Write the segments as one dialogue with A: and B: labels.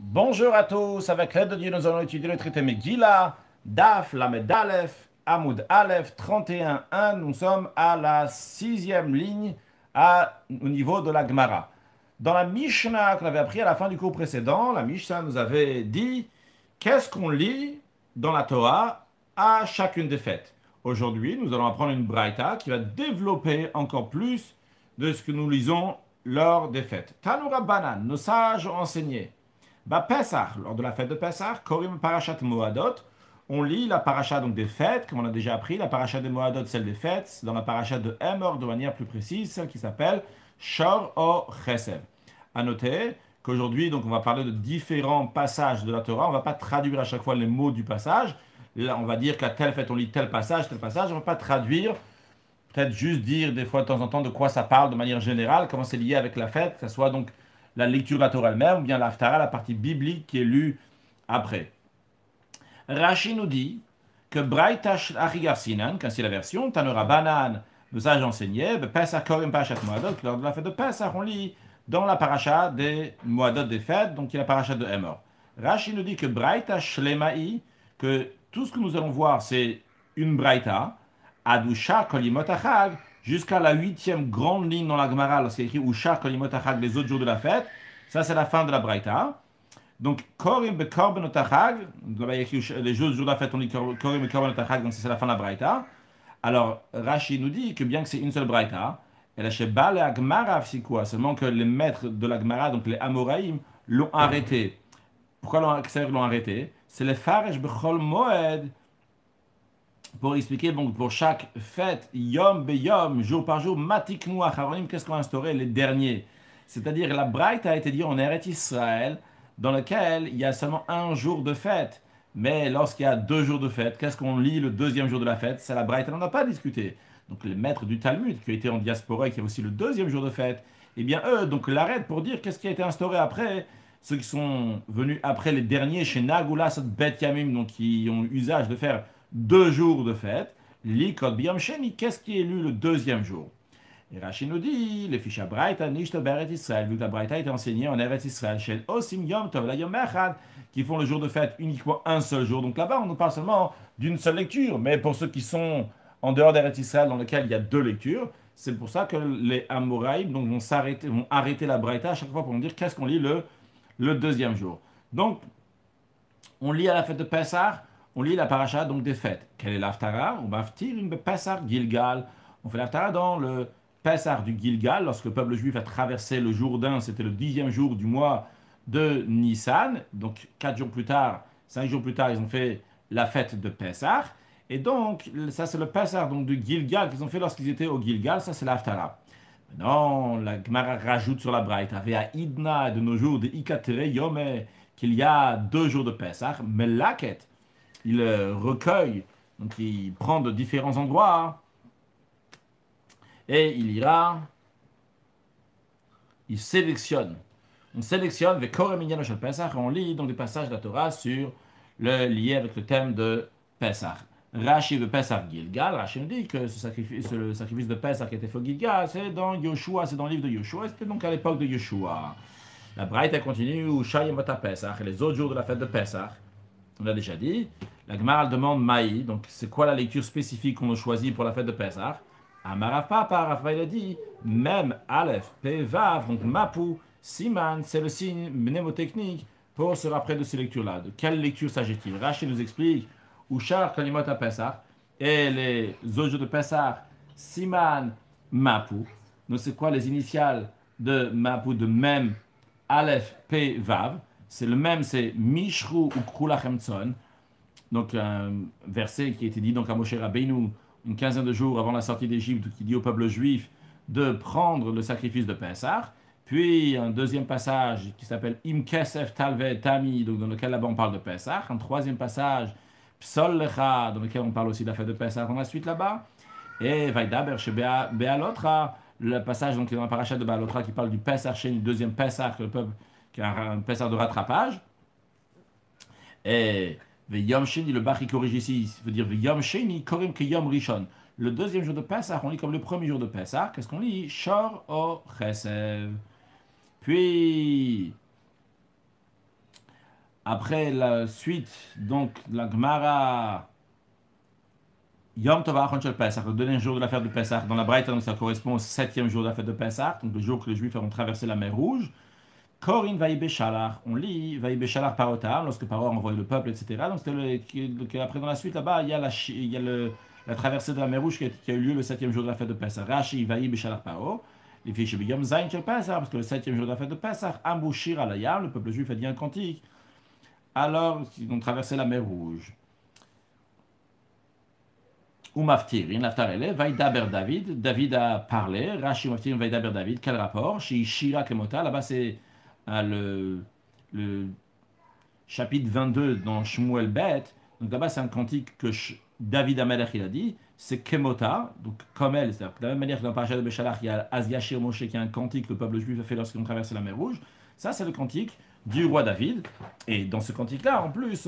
A: Bonjour à tous, avec l'aide de Dieu, nous allons étudier le traité Megillah, Daf, Lamed Aleph, Hamoud Aleph, 31.1. Nous sommes à la sixième ligne au niveau de la Gemara. Dans la Mishnah qu'on avait appris à la fin du cours précédent, la Mishnah nous avait dit qu'est-ce qu'on lit dans la Torah à chacune des fêtes. Aujourd'hui, nous allons apprendre une braïta qui va développer encore plus de ce que nous lisons lors des fêtes. Tanura Banan, nos sages ont enseigné. Pesach, lors de la fête de Pesach, Korim Parashat Moadot, on lit la paracha donc des fêtes, comme on a déjà appris, la paracha des Moadot, celle des fêtes, dans la paracha de Emor, de manière plus précise, celle qui s'appelle Shor o Chesed. À noter qu'aujourd'hui, donc, on va parler de différents passages de la Torah, on ne va pas traduire à chaque fois les mots du passage. Là, on va dire qu'à telle fête, on lit tel passage, on ne va pas traduire, peut-être juste dire des fois de temps en temps de quoi ça parle de manière générale, comment c'est lié avec la fête, que ce soit donc la lecture de la Torah elle-même, ou bien l'Haftara, la partie biblique qui est lue après. Rashi nous dit que Braïtash Achigarsinan, qu'ainsi la version, Tanura Banan, nos sages enseignaient, Pesach Korim Parashat Moadot, lors de la fête de Pesach, on lit dans la paracha des Moadot des fêtes, donc il y a la paracha de Emor. Rashi nous dit que Braïtash Lemaï, que tout ce que nous allons voir, c'est une Braïta, Adusha Kolimot Achag, jusqu'à la huitième grande ligne dans la Gemara, lorsqu'il y a écrit Usha Kolimot Achag, les autres jours de la fête. Ça, c'est la fin de la Braïta. Donc, Korim Bekorbenot Achag, là-bas il y a écrit les jours de la fête, on dit Korim Bekorbenot Achag, donc c'est la fin de la Braïta. Alors, Rashi nous dit que bien que c'est une seule Braïta, elle a chez Baal et Agmara, c'est quoi? Seulement que les maîtres de la Gemara, donc les Amoraïm, l'ont arrêté. Pourquoi l'ont arrêté? C'est les Faresh Bechol Moed, pour expliquer donc pour chaque fête, yom be yom, jour par jour, matiknu acharonim, qu'est-ce qu'on a instauré les derniers. C'est-à-dire la Braïta a été dit en Eretz Israël, dans lequel il y a seulement un jour de fête. Mais lorsqu'il y a 2 jours de fête, qu'est-ce qu'on lit le deuxième jour de la fête? C'est la Braïta, on n'en a pas discuté. Donc les maîtres du Talmud, qui ont été en diaspora et qui ont aussi le deuxième jour de fête, eh bien eux, donc l'arrêtent pour dire qu'est-ce qui a été instauré après. Ceux qui sont venus après les derniers chez Nagulas Bet Yamim, donc qui ont usage de faire 2 jours de fête. Likot Biyam Sheni, qu'est-ce qui est lu le deuxième jour? Et Rachid nous dit, les fiches à Braïta, Nishto Beret Israël, vu que la Braïta a été enseignée en Eretz Israël, chez Osim Yom Tov, la Yom Echad, qui font le jour de fête uniquement un seul jour. Donc là-bas, on nous parle seulement d'une seule lecture. Mais pour ceux qui sont en dehors d'Eretz Israël, dans lequel il y a 2 lectures, c'est pour ça que les Amoraïm donc, vont arrêter la Braïta à chaque fois pour nous dire qu'est-ce qu'on lit le deuxième jour. Donc, on lit à la fête de Pessah, on lit la paracha donc des fêtes. Quelle est l'Haftara? On va Pessah Gilgal. On fait l'Haftara dans le Pessah du Gilgal, lorsque le peuple juif a traversé le Jourdain, c'était le 10e jour du mois de Nissan. Donc 4 jours plus tard, 5 jours plus tard, ils ont fait la fête de Pessah. Et donc, ça c'est le Pessah donc, du Gilgal qu'ils ont fait lorsqu'ils étaient au Gilgal, ça c'est l'Haftara. Non, la Gemara rajoute sur la Braïta, Vea Idna de nos jours, de Ikatere Yome, qu'il y a 2 jours de Pessah, mais Laket, il recueille, donc il prend de différents endroits, et il ira, il sélectionne. On sélectionne, Vekorem Shel Pessah, on lit donc des passages de la Torah sur le lié avec le thème de Pessah. Rashi de Pessah Gilgal, Rashi nous dit que le sacrifice de Pessah qui a été fait au Gilgal, c'est dans Yoshua, c'est dans le livre de Yoshua, c'était donc à l'époque de Yoshua. La Braïta continue, ou Shayemota Pessah, et les autres jours de la fête de Pessah, on l'a déjà dit. La Gemara demande Maï, donc c'est quoi la lecture spécifique qu'on a choisie pour la fête de Pessah? Amarav Papa, Raphaël a dit, même Aleph, P, Vav, donc Mapu, Siman, c'est le signe mnémotechnique pour se rappeler de ces lectures-là. De quelle lecture s'agit-il? Rachid nous explique, Ushar Kalimot à Pessah, et les autres jours de Pessah, Siman, Mapu. Donc c'est quoi les initiales de Mapu, de Mem, Aleph, P, Vav? C'est le même, c'est Mishru ou Krulachemtson. Donc un verset qui a été dit donc à Moshe Rabbeinu une quinzaine de jours avant la sortie d'Égypte, qui dit au peuple juif de prendre le sacrifice de Pessah. Puis un deuxième passage qui s'appelle Im Kesef Talve Tami, donc dans lequel là-bas on parle de Pessah. Un troisième passage Psol Lecha, dans lequel on parle aussi de la fête de Pessah dans la suite là-bas. Et Vaidaber chez Bealotra, le passage donc dans la paracha de Bealotra qui parle du Pessah chez le deuxième Pessah que le peuple qui a un Pessah de rattrapage. Et Yom Sheni, le Bach il corrige ici, il veut dire Yom Sheni, Korim ke Yom Rishon. Le deuxième jour de Pessah, on lit comme le premier jour de Pessah. Qu'est-ce qu'on lit? Shor o Chesed. Puis, Après la suite, donc la Gemara, Yom Tov Ha'achon Shel Pesach, le dernier jour de la fête de Pesach, dans la Braïta, donc ça correspond au septième jour de la fête de Pesach, donc le jour que les Juifs ont traversé la mer Rouge. Korin Vaïbe Shalach, on lit Vaïbe Shalach Parotam, lorsque Paro a envoyé le peuple, etc. Donc après dans la suite là-bas, il y a la traversée de la mer Rouge qui a eu lieu le septième jour de la fête de Pesach. Rashi Vaïbe Shalach Paro, les fiches de Yom Zayin Shel Pesach, parce que le septième jour de la fête de Pesach, Ambouchir Alayam, le peuple juif a dit un cantique. Alors, ils ont traversé la mer Rouge. Ou Maftirin, l'Aftarele, Vaïdaber David, David a parlé, Rashi Maftirin, Vaïdaber David, quel rapport? Chez Shira Kemota, là-bas c'est le chapitre 22 dans Shmuel Bet. Donc là-bas c'est un cantique que David Amelech il a dit, c'est Kemota, donc comme elle, c'est-à-dire de la même manière que dans le parasha de Béchalach, il y a Az Yashir Moshe qui est un cantique que le peuple juif a fait lorsqu'ils ont traversé la mer Rouge. Ça c'est le cantique du roi David. Et dans ce cantique-là, en plus,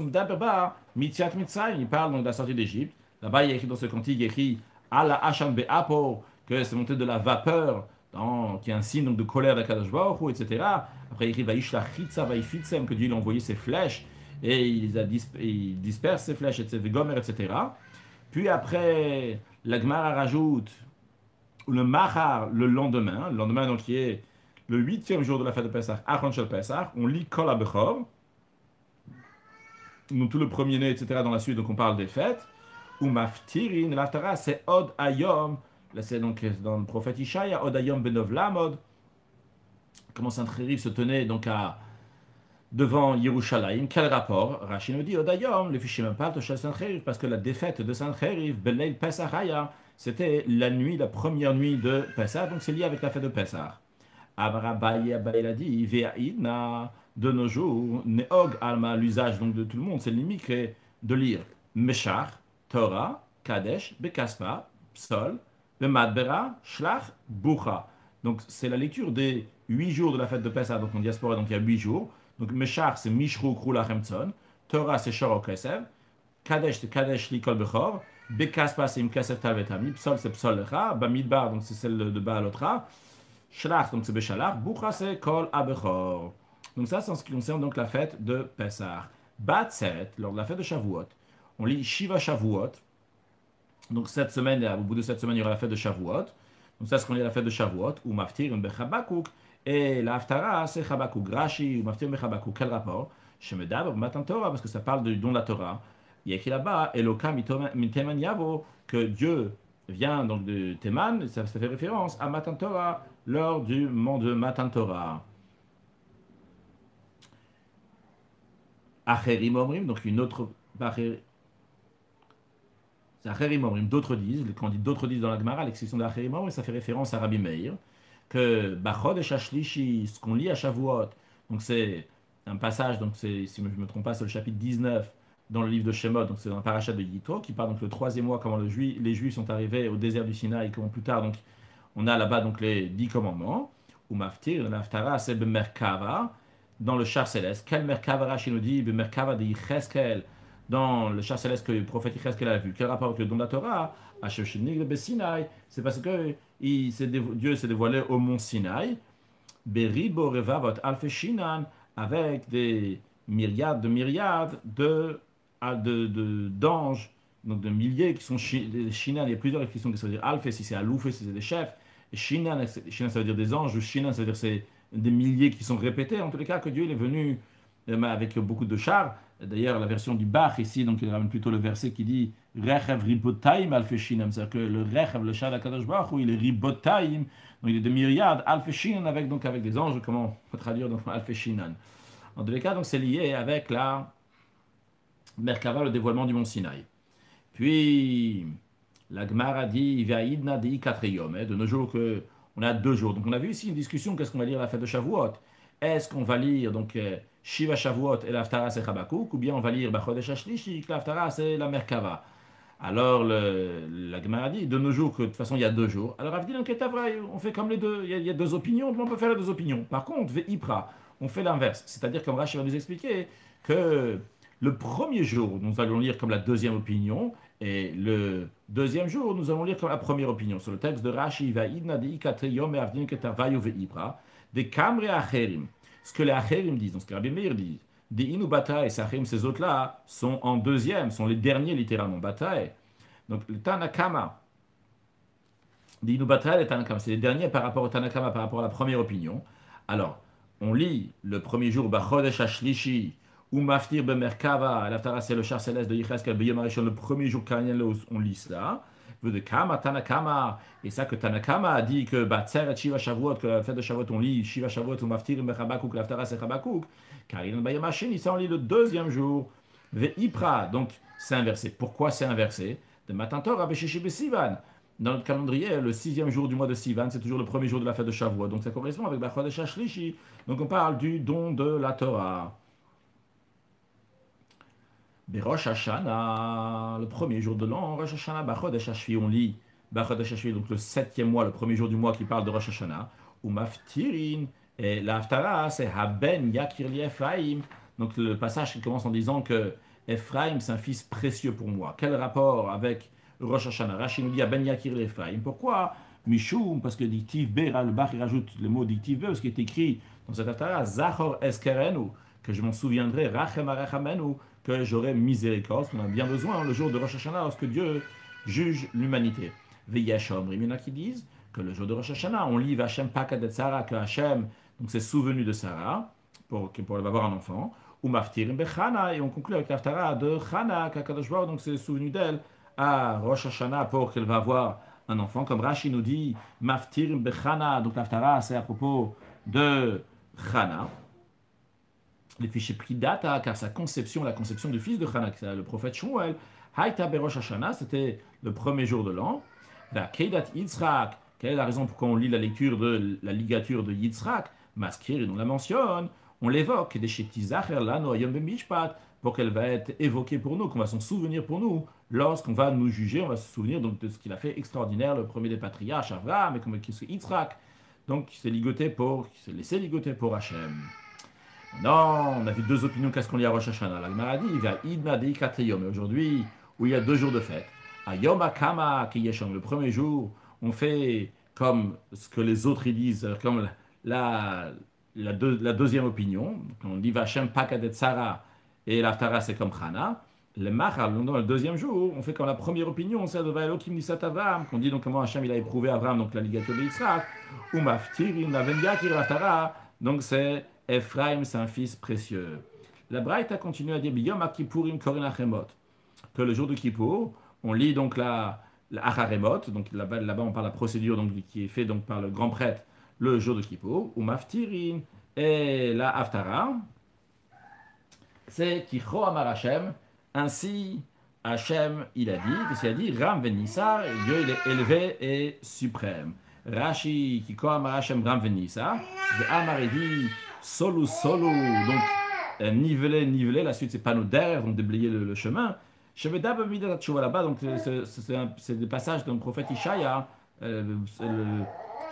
A: Mitziat Mitzrayim, il parle donc de la sortie d'Égypte. Là-bas, il y a écrit dans ce cantique, il y a écrit Ala Hasham Be'apo, que c'est monté de la vapeur, qui est un signe donc, de colère d'Akadosh Baruch Hu, etc. Après, il écrit Vaishlach Chitza Vaifitsem, que Dieu lui a envoyé ses flèches, et il disperse ses flèches, etc. Gomer, etc. Puis après, la Gemara rajoute le Mahar le lendemain donc qui est le huitième jour de la fête de Pessah, Achon Shel Pessah, on lit Kol HaBechor, donc tout le premier-né, etc. dans la suite, donc on parle des fêtes. Ou Maftirin, l'Aftara, c'est Od Ayom, là c'est donc dans le prophète Ishaïa, Od Ayom Benov Lamod, comment Saint-Chérif se tenait donc devant Yerushalayim. Quel rapport? Rashi nous dit Od Ayom, le fichier même pas Toshel Saint-Chérif, parce que la défaite de Saint-Chérif, Beleil Pesachaya, c'était la nuit, la première nuit de Pessah, donc c'est lié avec la fête de Pessah. Abrabaye Abaye a dit, Ve'aïdna, de nos jours, Neog Alma, l'usage donc de tout le monde, c'est limite de lire Meshach, Torah, Kadesh, Bekaspa, Psol, Bemadbera, Shlach, Bucha. Donc c'est la lecture des 8 jours de la fête de Pessah, donc en diaspora, donc il y a 8 jours. Donc Meshach c'est Mishru Krula Hemtzon, Torah c'est Shoro Kesev, Kadesh c'est Kadesh Likol Bechor, Bekaspa c'est Imkesef Talvetami, Psol c'est Psol Lecha, Bamidbar donc c'est celle de Baalotra, Shlach donc c'est Beshalach, Bucha c'est Kol Abechor. Donc ça c'est en ce qui concerne donc la fête de Pessah. Batset, lors de la fête de Shavuot, on lit Shiva Shavuot. Donc cette semaine, au bout de cette semaine, il y aura la fête de Shavuot. Donc ça, c'est ce qu'on lit à la fête de Shavuot. Ou Maftir Bechabakouk. Et la Haftara, c'est Chabakouk. Rashi ou Maftir Bechabakouk. Quel rapport? Shemedab Matan Torah, parce que ça parle du don de la Torah. Il y a écrit là-bas, Eloka Miteman Yavo, que Dieu vient donc de Teman. Ça fait référence à Matan Torah lors du moment de Matan Torah. Acherim Omrim, donc une autre. C'est Acherim Omrim, d'autres disent, quand on dit d'autres disent dans la Gemara, l'exception d'Acherim Omrim, ça fait référence à Rabbi Meir, que Bachod et Shashlishi, ce qu'on lit à Shavuot, donc c'est un passage, donc c'est, si je ne me trompe pas, c'est le chapitre 19 dans le livre de Shemot, donc c'est dans le parachat de Yitro, qui parle donc le troisième mois, comment les Juifs sont arrivés au désert du Sinaï, et comment plus tard, donc on a là-bas donc les 10 commandements, ou Maftir, l'Aftara, c'est Bemerkava, dans le char céleste. Quel Merkava Rashi nous dit, Bemerkava de Yicheskel, dans le char céleste que le prophète Yicheskel a vu. Quel rapport avec le don de la Torah? C'est parce que Dieu s'est dévoilé au mont Sinaï, Beribo Revavot Alfe Shinan, avec des myriades d'anges, donc de milliers qui sont Shinan. Il y a plusieurs expressions qui veut dire Alfe, si c'est Alouf, si c'est des chefs. Et Shinan, ça veut dire des anges, ou Shinan, ça veut dire c'est des milliers qui sont répétés. En tous les cas, que Dieu il est venu avec beaucoup de chars. D'ailleurs, la version du Bach ici, donc il ramène plutôt le verset qui dit Rechev ribotaim alfeshinam, c'est-à-dire que le Rechev, le char d'Akadosh Baruch Hu, il est ribotaim, donc il est de myriades, alfeshinan, avec des anges, comment on peut traduire donc alfeshinan. En tous les cas, donc c'est lié avec la Merkava, le dévoilement du mont Sinaï. Puis, la Gemara dit Vaïdna di katriyom, de nos jours que on a 2 jours. Donc on a vu ici une discussion, qu'est-ce qu'on va lire à la fête de Shavuot? Est-ce qu'on va lire donc Shiva Shavuot et l'Aftara c'est Chabakouk, ou bien on va lire Bachodesh Ashlishi, l'Aftara c'est la Merkava? Alors la Gemara dit de nos jours que de toute façon il y a 2 jours. Alors Avdil on fait comme les deux, il y a 2 opinions, on peut faire les 2 opinions. Par contre, Ve'ipra, on fait l'inverse. C'est-à-dire comme Rashi va nous expliquer que le premier jour, nous allons lire comme la deuxième opinion, et le deuxième jour, nous allons lire comme la première opinion. Sur le texte de Rashi, Vaïdna di katriyom et avdin ketavayu ve'ipra, des kamre acherim. Ce que les acherim disent, donc ce que Rabbi Meir dit, Des Inu Batae, Sachim, ces autres-là, sont en deuxième, sont les derniers littéralement, Batae. Donc le Tanakama, des Inu Batae et Tanakama, c'est les derniers par rapport au Tanakama, par rapport à la première opinion. Alors, on lit le premier jour, Bachodesh Ashlishi, ou Maftir Bemerkava, l'Aftara, c'est le char céleste de Yicheskel Beyom Arishon, le premier jour Karniel, on lit cela. De Kama, Tanakama, et ça que Tanakama a dit que Batseret Shiva Shavuot, que la fête de Shavuot, on lit Shiva Shavuot, ou Maftir Bechabakouk, l'Aftara, c'est Chabakouk, car il Bayom Hashin, ça on lit le deuxième jour. Ve Ipra, donc c'est inversé. Pourquoi c'est inversé? De Matantor à Beshishi Besivan. Dans notre calendrier, le sixième jour du mois de Sivan, c'est toujours le premier jour de la fête de Shavuot. Donc ça correspond avec Bachodesh Ashlishi. Donc on parle du don de la Torah. Rosh Hashanah, le premier jour de l'an, Rosh Hashanah, Bachodesh Hashvi, on lit Bachodesh Hashvi, donc le septième mois, le premier jour du mois qui parle de Rosh Hashanah. Ou Maftirin, et l'Aftara, c'est Haben Yakir li Ephraim. Donc le passage qui commence en disant que Ephraim, c'est un fils précieux pour moi. Quel rapport avec Rosh Hashanah? Rashi nous dit à Ben Yakir li Ephraim. Pourquoi? Mishum, parce que dictif B, le Bach, il rajoute le mot dictif B, parce qu'il est écrit dans cette Aftara, Zachor Eskerenu, que je m'en souviendrai, Rachem Arachamenu, que j'aurai miséricorde, qu'on a bien besoin le jour de Rosh Hashanah, lorsque Dieu juge l'humanité. Veyashom, il y en a qui disent que le jour de Rosh Hashanah, on lit Vachem Pakadet Sarah, que Hachem donc s'est souvenu de Sarah, pour avoir un enfant, ou Maftirim Bechana, et on conclut avec l'Aftara de Chana, qu'Akadosh Baruch donc s'est souvenu d'elle à Rosh Hashanah pour qu'elle va avoir un enfant, comme Rashi nous dit, Maftirim Bechana, donc l'Aftara c'est à propos de Chana. Les fichiers Pridata, car sa conception, la conception du fils de Chana, le prophète Shmuel, Haïta Berosh Hashanah, c'était le premier jour de l'an. La Keidat Yitzhak, quelle est la raison pour qu'on lit la lecture de la ligature de Yitzhak? Maskir, et on la mentionne, on l'évoque, des Shetizacher Lano Ayom Bemishpat, pour qu'elle va être évoquée pour nous, qu'on va s'en souvenir pour nous, lorsqu'on va nous juger, on va se souvenir donc de ce qu'il a fait extraordinaire, le premier des patriarches, Avraham, et comme Yitzhak. Donc, il s'est laissé ligoter pour Hachem. Non, on a vu deux opinions, qu'est-ce qu'on lit à Rosh Hashanah? La Gemara dit, il va Idna Deikateyom. Et aujourd'hui, où il y a 2 jours de fête, à Yom HaKama Kiyeshom, le premier jour, on fait comme ce que les autres ils disent, comme la deuxième opinion. On dit Vachem Pakadet Sarah et l'Aftara c'est comme Chana. Le Machal, dans le deuxième jour, on fait comme la première opinion, c'est de Vaelokim Nisat Avram, qu'on dit donc comment Hachem il a éprouvé Avram, donc la ligature de Yitzhak, ou Maftirin, la Venyakir, l'Aftara, donc c'est Ephraim, c'est un fils précieux. La Braïta continue à dire Yom HaKippurim Korin Achemot, que le jour de Kippour, on lit donc la Acharemot, donc là-bas on parle de la procédure donc, qui est faite donc, par le grand prêtre le jour de Kippour, ou Maftirin, et la Haftara, c'est Kicho Amar Hashem, ainsi Hashem il a dit, qu'est-ce qu'il a dit? Ram Venissa, Dieu il est élevé et suprême. Rashi, Kicho Amar Hashem, Ram Venissa, et Amar il dit Solu, donc niveler, la suite c'est pas nous derrière, donc déblayer le chemin. Sheveda Bamidat Tshuva là-bas, donc c'est des passages d'un prophète Ishaïa, le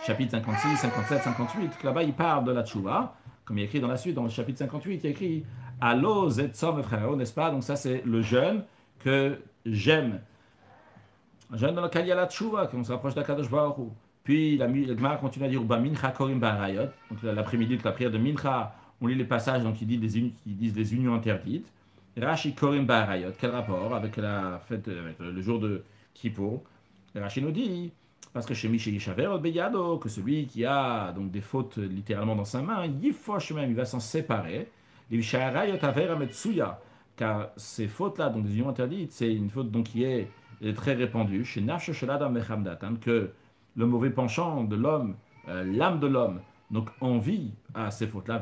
A: chapitre 56, 57, 58, là-bas il parle de la Tshuva, comme il est écrit dans la suite, dans le chapitre 58, il est écrit Allo Zetzom frère, n'est-ce pas? Donc ça c'est le jeûne que j'aime. Un jeûne dans lequel il y a la Tshuva, qu'on se rapproche d'Akadosh Baruch Hu. Puis la Gemara continue à dire Ba Mincha Korim Barayot, donc l'après-midi de la prière de Mincha, on lit les passages donc, qui disent des unions interdites. Rashi Korim Barayot, quel rapport avec la fête, avec le jour de Kippour? Rashi nous dit, parce que chez Miché Yishaver Beyado, que celui qui a donc des fautes littéralement dans sa main, Yifosh même, il va s'en séparer. Car ces fautes-là, donc des unions interdites, c'est une faute donc, qui est très répandue chez Nafsh Shalada Mechamdatan, que le mauvais penchant de l'homme, l'âme de l'homme, donc envie à ces fautes-là,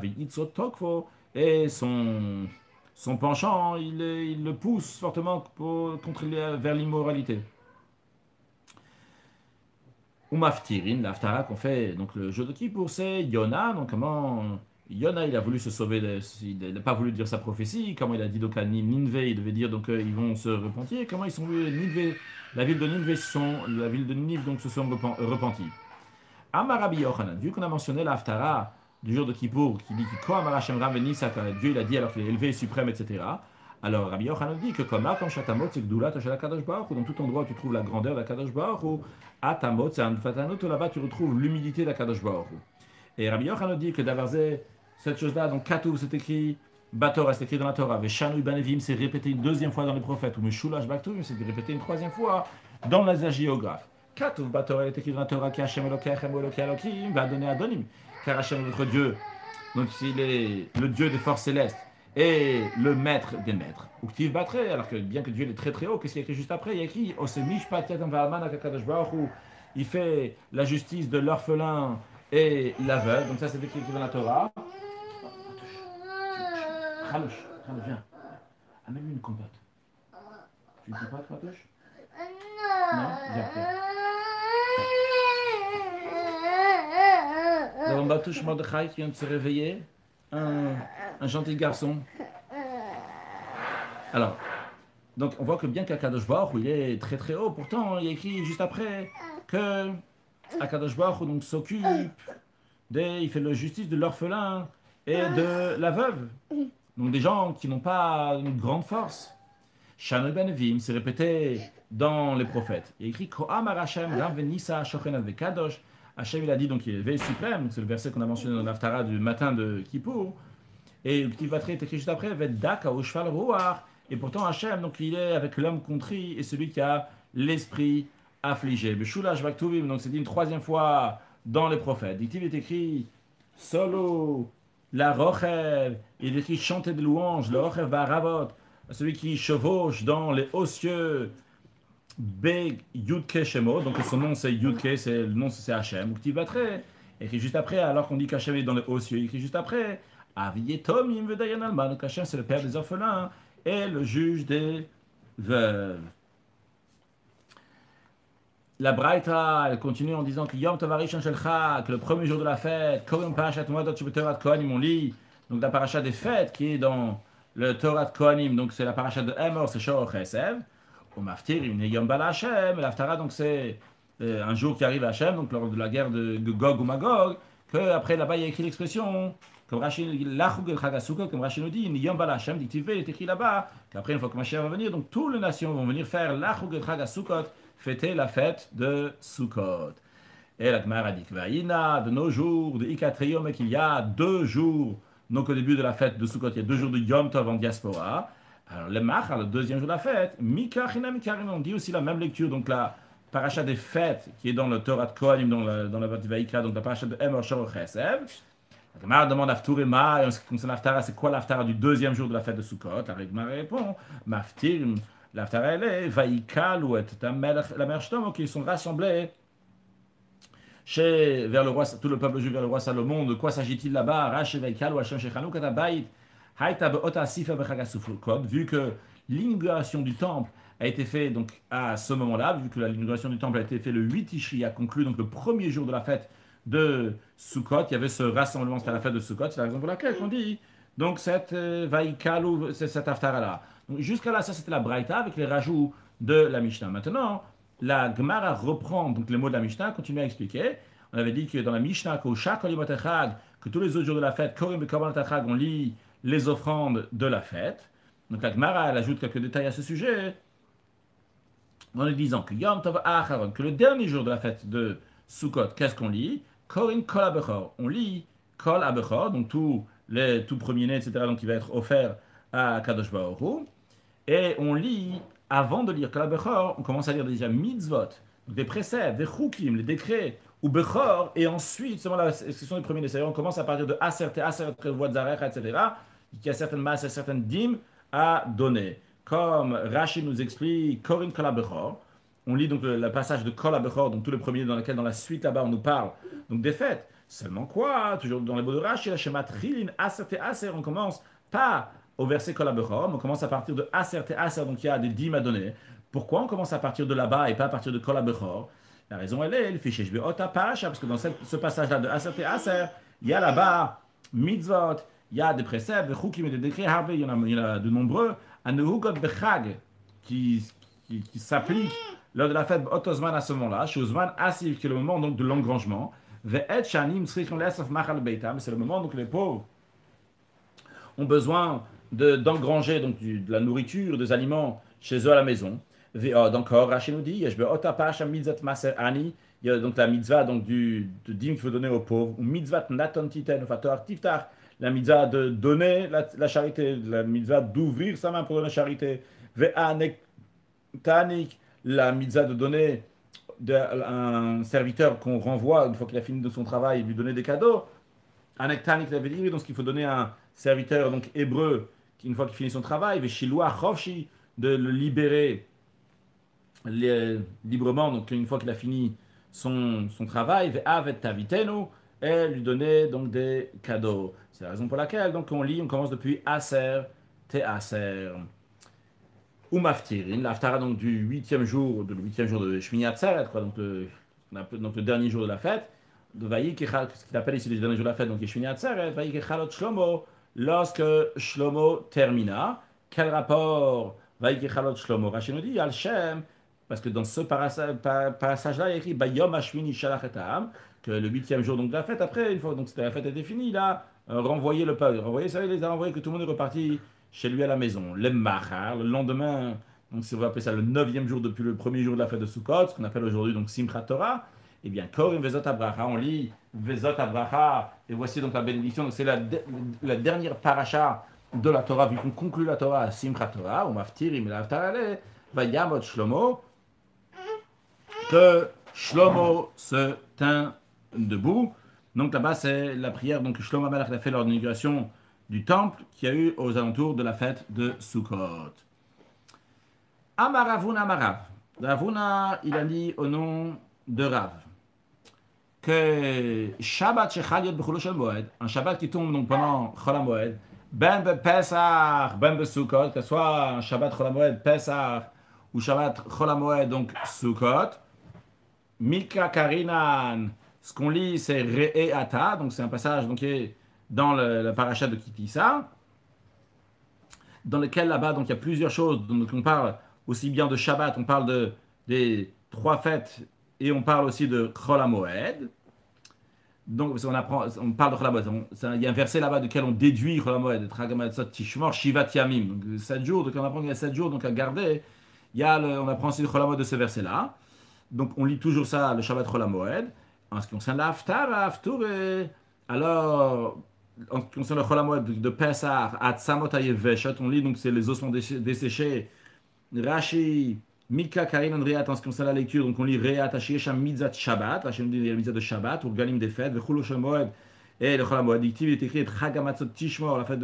A: et son penchant, il le pousse fortement vers l'immoralité. Umaftirin, l'Aftara qu'on fait donc le jeu de Kippour, c'est Yona, donc comment Yona il a voulu se sauver, il n'a pas voulu dire sa prophétie, comment il a dit donc à Ninvé, il devait dire donc ils vont se repentir, comment ils sont venus, la ville de Ninive donc se sont repentis. Amarabi Yochanan, vu qu'on a mentionné l'Aftara du jour de Kippour, qui dit que Koam Hashem Ram Venissa, Dieu il a dit alors qu'il est élevé et suprême, etc. Alors Rabbi Yochanan dit que comme Shatamot, c'est Gdoulat Shel HaKadosh Baruch Hu, dans tout endroit où tu trouves la grandeur d'Akadosh Baruch Hu, Atamot, c'est un Fatanot, là-bas tu retrouves l'humilité d'Akadosh Baruch Hu. Et Rabbi Yochanan dit que d'Avarzé, cette chose-là, donc Katou, c'est écrit Batora, c'est écrit dans la Torah. Veshanui Banevim, c'est répété une deuxième fois dans les prophètes. Ou Meshulash Baktuvim, c'est répété une troisième fois dans les géographes. Katov Batora est écrit dans la Torah qui Hashem Elokechem Eloké Elokim va donner Adonim. Car Hashem est votre Dieu. Donc il est le Dieu des forces célestes et le maître des maîtres. Uktiv Batre, alors que bien que Dieu est très très haut, qu'est-ce qu'il y a écrit juste après? Il y a écrit Osemishpat Yatam Va'alman Akakadosh Baruch Hu. Il fait la justice de l'orphelin et la veuve. Donc ça c'est écrit dans la Torah. Khalouch, viens. Amène-lui une compote. Tu ne dis pas, toi, Touche? Non. Viens, viens. Nous avons Batouche Mordechai qui vient de se réveiller. Un gentil garçon. Alors, donc on voit que bien qu'Akadosh Baruch Hu, il est très très haut, pourtant il y a écrit juste après que Akadosh Baruch Hu donc s'occupe, il fait la justice de l'orphelin et de la veuve. Donc des gens qui n'ont pas une grande force. Shanoy Benevim, c'est répété dans les prophètes. Il est écrit Ko'amar Hashem, Ram Venisa, Shochenat Vekadosh. Hashem, il a dit, donc il est élevé suprême, c'est le verset qu'on a mentionné dans l'Aftara du matin de Kippour. Et le petit Vatri est écrit juste après, Veddaka Ushval Ruach. Et pourtant Hashem, donc il est avec l'homme contrit et celui qui a l'esprit affligé. Beshulash Baktuvim, donc c'est dit une troisième fois dans les prophètes. Il est écrit Solo. La Rochev, il écrit chanter des louanges, le Rochev Baravot, celui qui chevauche dans les hauts cieux, Beg Yudke Shemo, donc son nom c'est Yudke, le nom c'est Hachem, ou Ktibatre, écrit juste après, alors qu'on dit qu'Hachem est dans les hauts cieux, il écrit juste après, Aviyetom Imvedayan Alma, donc Hachem c'est le père des orphelins et le juge des veuves. La Braïta, elle continue en disant que Yom Tovarish Shelcha, que le premier jour de la fête, Korim Parashat Moadot Shebetorat Kohanim, on lit donc la paracha des fêtes qui est dans le Torah Kohanim, donc c'est la paracha de Emor, c'est Shor Chesev. Au Maftir, une Yom Bala Hashem, l'Aftara, donc c'est un jour qui arrive à Hashem, donc lors de la guerre de Gog ou Magog, que après là-bas il y a écrit l'expression, comme Rachid nous dit, Yom Bala Hashem, dictivé, est écrit là-bas, qu'après une fois que Mashiach va venir, donc toutes les nations vont venir faire l'Achug el Chagasukot, fêter la fête de Sukkot. Et la Gemara dit que de nos jours, de Ikatriom, et qu'il y a 2 jours, donc au début de la fête de Sukkot, il y a 2 jours de Yom Tov en diaspora. Alors le Machar, le deuxième jour de la fête, Mikachina Mikarim, on dit aussi la même lecture, donc la paracha des fêtes qui est dans le Torah de Kohanim, dans la Vatikra, donc la paracha de Emor Shor Chesev. La Gemara demande Afturema, et en ce qui concerne l'Aftara, c'est quoi l'Aftara du deuxième jour de la fête de Sukkot? La Gemara répond Maftir. L'Aftara, elle est Vaikal ou la mère Shlomo qui sont rassemblés vers le roi, tout le peuple juif vers le roi Salomon. De quoi s'agit-il là-bas? Rache Vaikal ou Hashem Shechanu Katabait Haïta Beota Sifa Bechagasufukot. Vu que l'inauguration du temple a été faite donc à ce moment-là, vu que l'inauguration du temple a été faite le 8 Tishri, a conclu donc le premier jour de la fête de Sukkot, il y avait ce rassemblement, c'était la fête de Sukkot, c'est la raison pour laquelle on dit donc cette Vaikal ou cette Aftara-là. Jusqu'à là, ça c'était la Braïta avec les rajouts de la Mishnah. Maintenant, la Gemara reprend donc les mots de la Mishnah, continue à expliquer. On avait dit que dans la Mishnah, que tous les autres jours de la fête, on lit les offrandes de la fête. Donc la Gemara, elle ajoute quelques détails à ce sujet en lui disant que Yom Tov Acharon, que le dernier jour de la fête de Sukkot, qu'est-ce qu'on lit? Korin Kol Abechor. On lit Kol Abechor, donc tout premier-né, etc., donc qui va être offert à Kadosh Baruch Hu. Et on lit, avant de lire Kol Bechor, on commence à lire déjà mitzvot, donc des préceptes, des chukim, les décrets, ou Bechor, et ensuite, seulement la section des premiers-nés, c'est-à-dire on commence à partir de Aser, voix de Zarecha, etc., qui a certaines masses et certaines dîmes à donner. Comme Rashi nous explique, Korin Kol Bechor, on lit donc le passage de Kol Bechor, donc tous les premiers dans lequel dans la suite là-bas on nous parle donc des fêtes. Seulement quoi? Toujours dans les mots de Rashi, la Shema Trilin, Aser, on commence pas au verset Kol Bechor, on commence à partir de Aser, donc il y a des dîmes à donner. Pourquoi on commence à partir de là-bas et pas à partir de Kol Bechor? La raison elle est, le fichier Ota Parasha, parce que dans ce passage-là de Aser, il y a là-bas mitzvot, il y a des préceptes, des chukim et des décrets, il y en a de nombreux, Anuhugot Bechag, qui s'appliquent lors de la fête Otozman à ce moment-là, chez Ozman Asif, qui est le moment donc de l'engrangement, Ve'et Shanim Srichon Lesaf Machal Beitam, c'est le moment donc les pauvres ont besoin d'engranger donc de la nourriture, des aliments chez eux à la maison. Encore, Rachid nous dit, il y a donc la mitzvah donc de dîme qu'il faut donner aux pauvres, ou mitzvah naton titen, ou fator tiftar, la mitzvah de donner la charité, la mitzvah d'ouvrir sa main pour donner la charité, ve'anek tanik, la mitzvah de donner un serviteur qu'on renvoie une fois qu'il a fini de son travail et lui donner des cadeaux. Anek tanik, ça veut dire donc qu'il faut donner un serviteur donc hébreu une fois qu'il finit son travail, ve'shilua chovshi, de le libérer librement, donc une fois qu'il a fini son travail, ve'avet tavitenu, et lui donner donc des cadeaux. C'est la raison pour laquelle donc on commence depuis Aser, Te Aser. Ou Maftirin, l'Aftara donc du huitième jour de Shmini Atzeret, quoi, donc le dernier jour de la fête, de Vayikechal, ce qu'il appelle ici le dernier jour de la fête, donc Shmini Atzeret, Vayikechalot Shlomo, lorsque Shlomo termina. Quel rapport Vayikechalot Shlomo? Rachid nous dit, Al-Shem, parce que dans ce passage-là, il y a écrit Bayom Hashmini Shalach et Ha'am, que le huitième jour donc, de la fête, après, une fois donc la fête était finie, il a renvoyé le peuple. Renvoyé, ça, il les a renvoyés, que tout le monde est reparti chez lui à la maison. Le Mahar, le lendemain, donc si on va appeler ça le neuvième jour depuis le premier jour de la fête de Sukkot, ce qu'on appelle aujourd'hui donc Simchat Torah, eh bien, Korim Vezot Abracha, on lit Vezot Abracha, et voici donc la bénédiction, donc c'est la dernière paracha de la Torah, vu qu'on conclut la Torah à Simchat Torah, ou Maftirim, l'Aftarale, Vayamot Shlomo, que Shlomo se tint debout. Donc là-bas, c'est la prière donc, que Shlomo Amelach a fait lors de l'inauguration du temple qui a eu aux alentours de la fête de Sukkot. Amaravuna Amarav. Ravuna, il a dit au nom de Rav que Shabbat Shechal Yot B'Cholo Shel Moed, un Shabbat qui tombe donc pendant Chol HaMoed, ben Pesach, ben Sukkot, que ce soit un Shabbat Chol HaMoed, Pesach, ou Shabbat Chol HaMoed, donc Sukkot, Mika Karinan, ce qu'on lit c'est Re'eata, donc c'est un passage donc, qui est dans la paracha de Kitissa, dans lequel là-bas donc il y a plusieurs choses, donc on parle aussi bien de Shabbat, on parle des trois fêtes, et on parle aussi de Chol HaMoed. Donc on parle de Chol HaMoed, il y a un verset là-bas duquel on déduit Chol HaMoed, Tragamatzot Tishmor Shivat Yamim, donc 7 jours, donc on apprend qu'il y a 7 jours donc à garder, on apprend aussi le Chol HaMoed de ce verset-là. Donc on lit toujours ça, le Shabbat Chol HaMoed. En ce qui concerne l'Aftara, alors, en ce qui concerne le Chol HaMoed de Pesach, Atzamot HaYeveshet, on lit donc c'est les ossements desséchés. Rashi, Mika Karin Andriat, en ce qui concerne la lecture, donc on lit Reat Hashiyesham Mitzat Shabbat, Rashi nous dit il y a la mitzvah de Shabbat, ou Galim des fêtes, Vechulo Shel Moed, et le Chol HaMoed. Il est écrit Chagamatzot Tishmor, la fête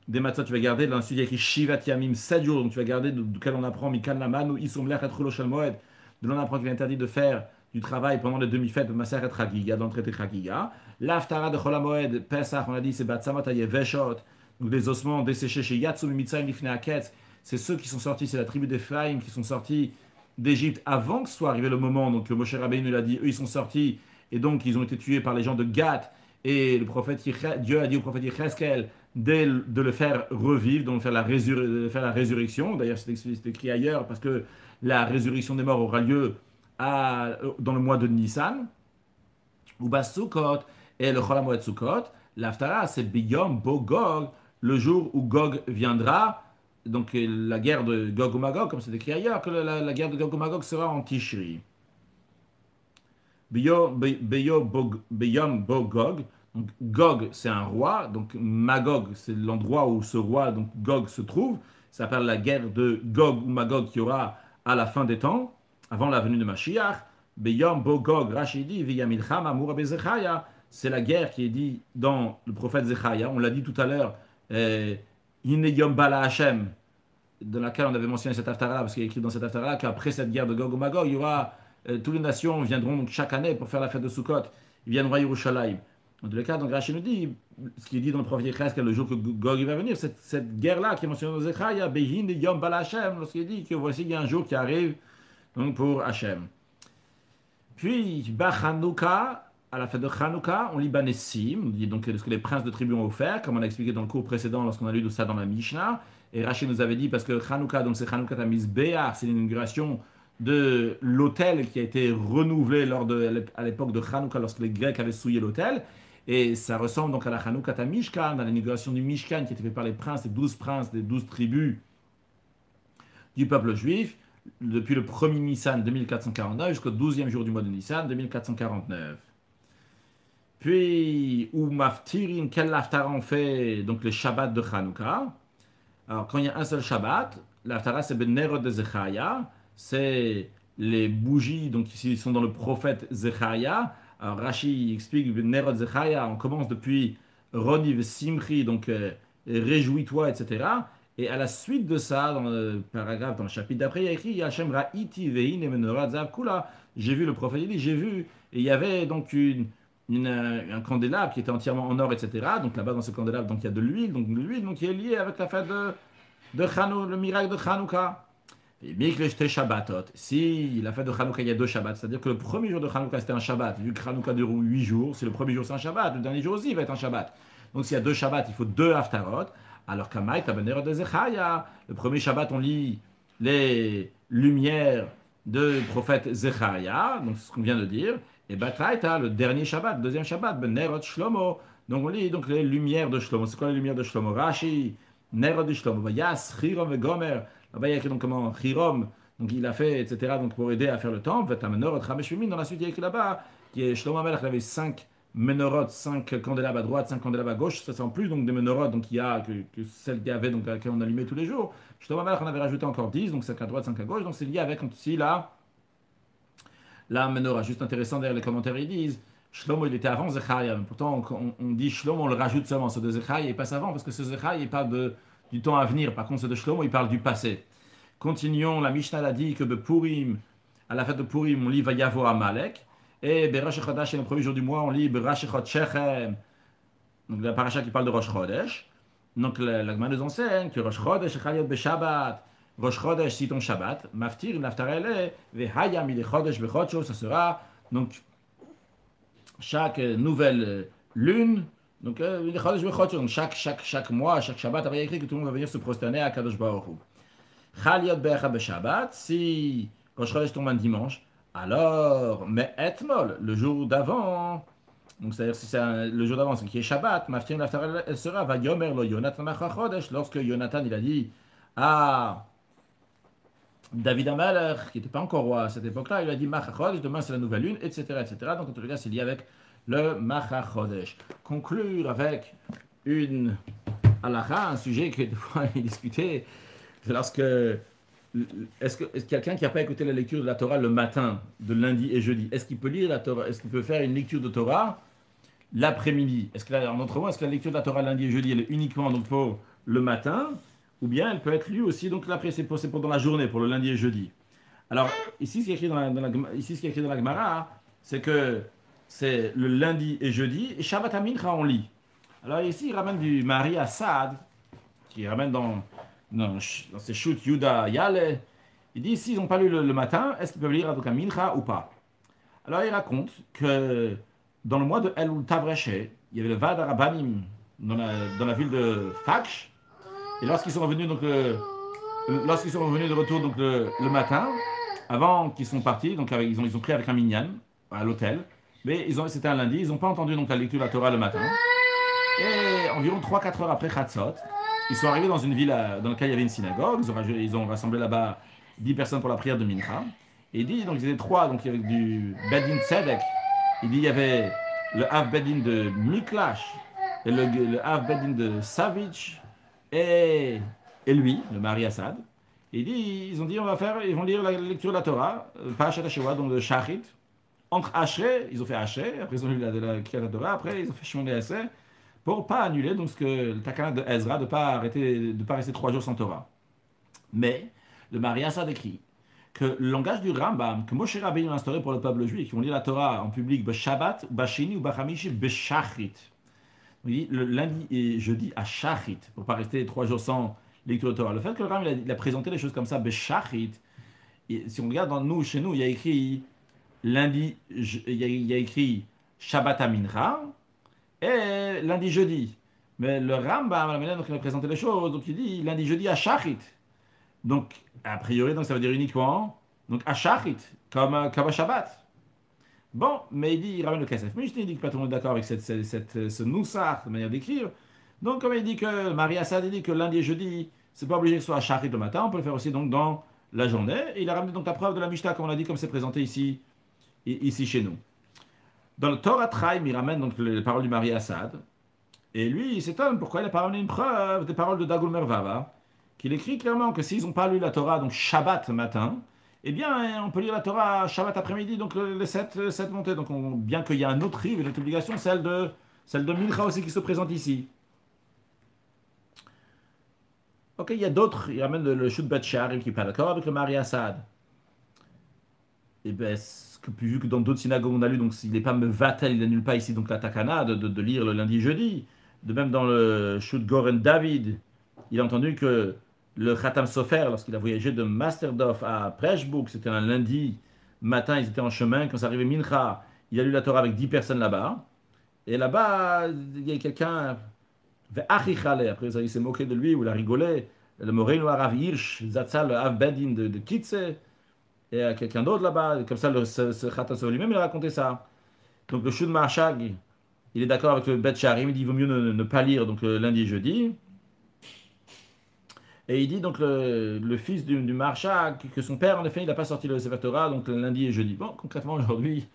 A: des matzot, tu vas garder. Là, ensuite, il y a écrit Shivat Yamim, 7 jours, donc tu vas garder, duquel on apprend Mikan Laman, ou Isom Lech et Chulo Shel Moed. De l'on apprend qu'il est interdit de faire du travail pendant les demi-fêtes de Maseret Chagiga, dans le traité Chagiga. L'Aftara de Chol HaMoed, Pesach, on a dit, c'est Batsamot HaYeveshot, donc des ossements desséchés chez Yatsum Mitzrayim Lifnei Haketz. C'est ceux qui sont sortis, c'est la tribu d'Ephraïm qui sont sortis d'Égypte avant que soit arrivé le moment. Donc Moshe Rabbeinu l'a dit, eux ils sont sortis et donc ils ont été tués par les gens de Gath. Et le prophète Dieu a dit au prophète Yecheskel de le faire revivre, donc de faire la résurrection. D'ailleurs c'est écrit ailleurs parce que la résurrection des morts aura lieu dans le mois de Nissan. Ou bas Sukkot et le Chol HaMoed Sukkot. L'Aftara c'est Biyom Bo Gog, le jour où Gog viendra. Donc la guerre de Gog ou Magog, comme c'est écrit ailleurs, que la guerre de Gog ou Magog sera en Tishri. Beyom Bogog, donc Gog c'est un roi, donc Magog c'est l'endroit où ce roi, donc Gog se trouve. Ça s'appelle la guerre de Gog ou Magog qui aura à la fin des temps, avant la venue de Mashiach. Beyom Bogog, Rashi dit, Viyamilcham Amura Bezechaya, c'est la guerre qui est dit dans le prophète Zechaya, on l'a dit tout à l'heure. Yom Bala Hashem, dans laquelle on avait mentionné cette Haftara, parce qu'il est écrit dans cette Haftara qu'après cette guerre de Gog et Magog, il y aura toutes les nations viendront donc chaque année pour faire la fête de Sukkot, ils viendront à Yerushalayim. En tous les cas, donc Rachid nous dit, ce qui est dit dans le prophète Yecheskel, que le jour que Gog va venir, cette guerre-là qui est mentionnée dans Zechariah, Behin Yom Bala Hashem, lorsqu'il dit que voici il y a un jour qui arrive donc pour Hashem. Puis, Bachanouka, à la fête de Hanouka, on lit Banessim, on dit donc ce que les princes de tribu ont offert, comme on a expliqué dans le cours précédent lorsqu'on a lu tout ça dans la Mishnah. Et Rachid nous avait dit, parce que Hanouka, donc c'est Hanouka Tamiz Béar, c'est l'inauguration de l'autel qui a été renouvelé à l'époque de Hanouka, lorsque les Grecs avaient souillé l'autel. Et ça ressemble donc à la Hanouka Tamishkan, dans l'inauguration du Mishkan qui a été fait par les princes des 12 tribus du peuple juif, depuis le 1er Nissan 2449 jusqu'au 12e jour du mois de Nissan 2449. Puis, ou maftirin, quel haftara on fait, donc les Shabbats de Hanouka. Alors, quand il y a un seul Shabbat, l'haftara c'est ben Nerod de Zechariah, c'est les bougies, donc ici ils sont dans le prophète Zechariah. Alors, Rashi explique ben Nerod Zechariah, on commence depuis Roni Simchi, donc réjouis-toi, etc. Et à la suite de ça, dans le paragraphe, dans le chapitre d'après, il y a écrit Yashem Ra'iti Vein et Menorah Zav Kula. J'ai vu le prophète, il dit j'ai vu, et il y avait donc un candélabre qui était entièrement en or, etc. Donc là-bas, dans ce candélabre, donc, il y a de l'huile donc, qui est liée avec la fête de le miracle de Hanouka. Et Mikleshte Shabbatot. Si la fête de Hanouka, il y a deux Shabbats, c'est-à-dire que le premier jour de Hanouka, c'était un Shabbat. Vu que Hanouka dure 8 jours, si le premier jour c'est un Shabbat, le dernier jour aussi il va être un Shabbat. Donc s'il y a deux Shabbats, il faut deux Haftarot. Alors qu'Amaï, Tabenero de Zechaya, le premier Shabbat, on lit les lumières du prophète Zechariah, donc c'est ce qu'on vient de dire. Et Batraïta, le dernier Shabbat, le deuxième Shabbat, ben Nerot Shlomo. Donc on lit donc les lumières de Shlomo. C'est quoi les lumières de Shlomo? Rashi, Nerot de Shlomo. Yas, Chirom et Gomer. Là-bas, il y a écrit donc comment Chirom, donc il a fait, etc., donc pour aider à faire le temple. Vetamenorot Rameshvimim. Dans la suite, il y a écrit là-bas, qui est Shlomo Amelach, il avait 5 menorot, 5 candélabres à droite, 5 candélabres à gauche. Ça, c'est en plus donc des menorot donc, il y a que celle qu'il y avait, donc à laquelle on allumait tous les jours. Shlomo Amelach, on avait rajouté encore 10, donc 5 à droite, 5 à gauche. Donc c'est lié avec aussi là. La menorah, juste intéressant derrière les commentaires, ils disent Shlomo il était avant Zechariah. Pourtant on dit Shlomo, on le rajoute seulement. Ce de Zechariah il passe avant parce que ce Zechariah il parle du temps à venir. Par contre ce de Shlomo il parle du passé. Continuons, la Mishnah a dit que de Purim, à la fête de Purim, on lit Vayavo Amalek. Et Berash Chodesh, le premier jour du mois, on lit Berash Shechem. Donc la paracha qui parle de Rosh Chodesh. Donc la Gemara nous enseigne que Rosh Chodesh Chaliot Beshabbat. Rosh Chodesh, si ton Shabbat, Maftir, Naftarele, Vehaya Mide Chodesh Bechodsho, ça sera donc chaque nouvelle lune, donc Chodesh Bechodsho, donc chaque mois, chaque Shabbat, il y a écrit que tout le monde va venir se prosterner à Kadosh Baruch Hu. Chaliot Becha Beshabbat, si Rosh Chodesh tombe un dimanche, alors, mais Etmol, le jour d'avant, donc c'est-à-dire si c'est le jour d'avant, c'est qui est Shabbat, Maftir, Naftarele, elle sera, va Yomer lo Yonatan Macha Chodesh, lorsque Yonatan il a dit à David Amalek, qui n'était pas encore roi à cette époque-là, il a dit Machachodesh, demain c'est la nouvelle lune, etc., etc. Donc en tout cas, c'est lié avec le Machachodesh. Conclure avec une halakha, un sujet que des fois est discuté, c'est lorsque est-ce que quelqu'un qui n'a pas écouté la lecture de la Torah le matin, de lundi et jeudi, est-ce qu'il peut lire la Torah, est-ce qu'il peut faire une lecture de Torah l'après-midi? Est-ce que en autrement, est-ce que la lecture de la Torah lundi et jeudi, elle est uniquement donc pour le matin? Ou bien elle peut être lue aussi, donc l'après, c'est pendant la journée, pour le lundi et jeudi. Alors, ici, ce qui est écrit ici, ce qui est écrit dans la Gemara, c'est que c'est le lundi et jeudi, et Shabbat Mincha, on lit. Alors ici, il ramène du Mari Assad, qui ramène dans ses chutes Yuda Yale. Il dit, ici, ils n'ont pas lu le matin, est-ce qu'ils peuvent lire donc un Mincha ou pas? Alors, il raconte que dans le mois de Elul Tavreché, il y avait le Vad Arabanim dans la ville de Faksh. Et lorsqu'ils sont revenus de retour donc le matin, avant qu'ils sont partis, donc ils ont pris avec un minyan à l'hôtel, mais c'était un lundi, ils n'ont pas entendu donc la lecture de la Torah le matin. Et environ 3-4 heures après Chatzot, ils sont arrivés dans une ville dans laquelle il y avait une synagogue, ils ont rassemblé là-bas 10 personnes pour la prière de Mincha. Et il dit, donc ils étaient trois, donc il y avait du Bedin Tzedek, il dit il y avait le Av Bedin de Miklash et le Av Bedin de Savitch. Et lui, le Mari Assad, ils ont dit ils vont lire la lecture de la Torah, Parashat Hashewa, donc le Shachit. Entre Ashrei, ils ont fait Ashrei, après ils ont lu la Torah, après ils ont fait Shmoneh Esrei, pour pas annuler donc ce que le Takana de Ezra, de pas rester 3 jours sans Torah. Mais le Mari Assad écrit que le langage du Rambam, que Moshe Rabbeinu a instauré pour le peuple juif, qui vont lire la Torah en public, Shabbat, Bashini ou Bachamishi, Beshachrit. Oui, le lundi et jeudi à Shachrit, pour ne pas rester 3 jours sans lecture de Torah. Le fait que le Ram il a présenté les choses comme ça, Beshachrit, si on regarde chez nous, il y a écrit lundi, il y a écrit Shabbat à Mincha et lundi jeudi. Mais le Rambam, la manière dont il a présenté les choses, donc il dit lundi jeudi à Shachrit. Donc, a priori, donc, ça veut dire uniquement donc à Shachrit, comme à Shabbat. Bon, mais il ramène le Kesef. Mais je t'ai dit que pas tout le monde est d'accord avec ce noussar, de manière d'écrire. Donc, comme il dit que Marie Assad, il dit que lundi et jeudi, c'est pas obligé que ce soit à Shachrit le matin, on peut le faire aussi donc dans la journée. Et il a ramené donc la preuve de la Mishnah, comme on l'a dit, comme c'est présenté ici chez nous. Dans le Torah Traim, il ramène donc les paroles du mari Assad. Et lui, il s'étonne pourquoi il n'a pas ramené une preuve des paroles de Dagul Mervava, qu'il écrit clairement que s'ils n'ont pas lu la Torah, donc Shabbat matin, eh bien, on peut lire la Torah Shabbat après-midi, donc les sept montées. Donc, bien qu'il y ait un autre rive, une autre obligation, celle de Mincha aussi qui se présente ici. Ok, il y a d'autres, il ramène le Shut Bet Sha'arim qui n'est pas d'accord avec le mari Assad. Et bien, vu que dans d'autres synagogues on a lu, donc s'il n'est pas Mevatel, il n'annule pas ici donc la Takana de lire le lundi et jeudi. De même dans le Shut Goren David, il a entendu que le Khatam Sofer, lorsqu'il a voyagé de Masterdorf à Preshbourg, c'était un lundi matin, ils étaient en chemin, quand ça arrivait Mincha, il a lu la Torah avec 10 personnes là-bas. Et là-bas, il y a quelqu'un, après il s'est moqué de lui, ou il a rigolé, le Moreno Arav Hirsch, Zatzal, le Av Bedin de Kitse, et à quelqu'un d'autre là-bas, comme ça, ce Khatam Sofer lui-même, il a raconté ça. Donc le Shud Marshag, il est d'accord avec le Bet Sharim, il dit qu'il vaut mieux ne pas lire donc lundi et jeudi. Et il dit donc le fils du Marshag que son père, en effet, il n'a pas sorti le Sefer Torah, donc le lundi et jeudi. Bon, concrètement, aujourd'hui,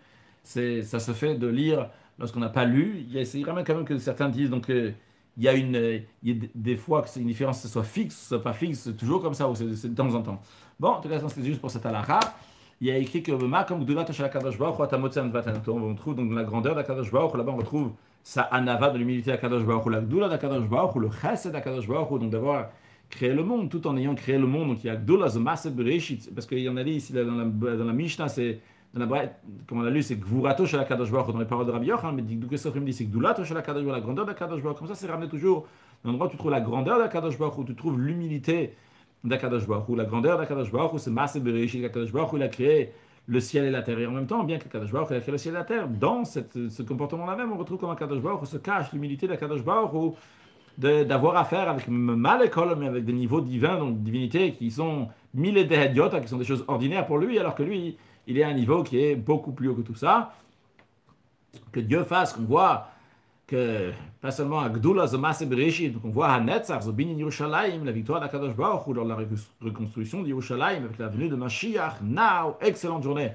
A: ça se fait de lire lorsqu'on n'a pas lu. Il ramène quand même que certains disent donc il y a des fois que c'est une différence, que ce soit fixe, soit pas fixe, c'est toujours comme ça, ou c'est de temps en temps. Bon, en tout cas, c'est juste pour cette halakha. Il y a écrit que Ma comme Gdulat Shel Kadosh Baruch Hu Atamotzel Vatanato. On retrouve donc dans la grandeur d'Akadosh Baruch Hu. Là-bas, on retrouve sa anava de l'humilité d'Akadosh Baruch Hu, la Gdula d'Akadosh Baruch Hu, le Chesed d'Akadosh Baruch Hu, donc d'avoir créé le monde tout en ayant créé le monde. Donc il y a Gdula Zomasse Bereshit, parce qu'il y en a dit ici dans la Mishnah, c'est dans la comme on l'a lu, c'est Gvurato Shel Kadosh Baruch Hu dans les paroles de Rabbi Yochanan, mais Dikduk Sofrim dit c'est Gdulato Shel Kadosh Baruch Hu, la grandeur d'Akadosh Baruch Hu. Comme ça, c'est ramené toujours dans l'endroit où tu trouves la grandeur d'Akadosh Baruch Hu, tu trouves l'humilité d'Akadosh Baruch Hu, la grandeur d'Akadosh Baruch Hu, c'est Masse Bereshit. Akadosh Baruch Hu, il a créé le ciel et la terre. Et en même temps, bien que Kadosh Baruch Hu a créé le ciel et la terre, dans ce comportement-là même, on retrouve comme Kadosh Baruch Hu se cache l'humilité d'Akadosh Baruch Hu d'avoir affaire avec Malekol, mais avec des niveaux divins, donc divinités qui sont mille et des hediotes, qui sont des choses ordinaires pour lui, alors que lui, il est à un niveau qui est beaucoup plus haut que tout ça. Que Dieu fasse qu'on voit que, pas seulement à Gdula Zomasse Bereshit, donc on voit à Netzach, Zobin Yerushalayim, la victoire d'Akadosh Baruch Hu lors de la reconstruction de Yerushalayim avec la venue de Mashiach. Now, excellente journée.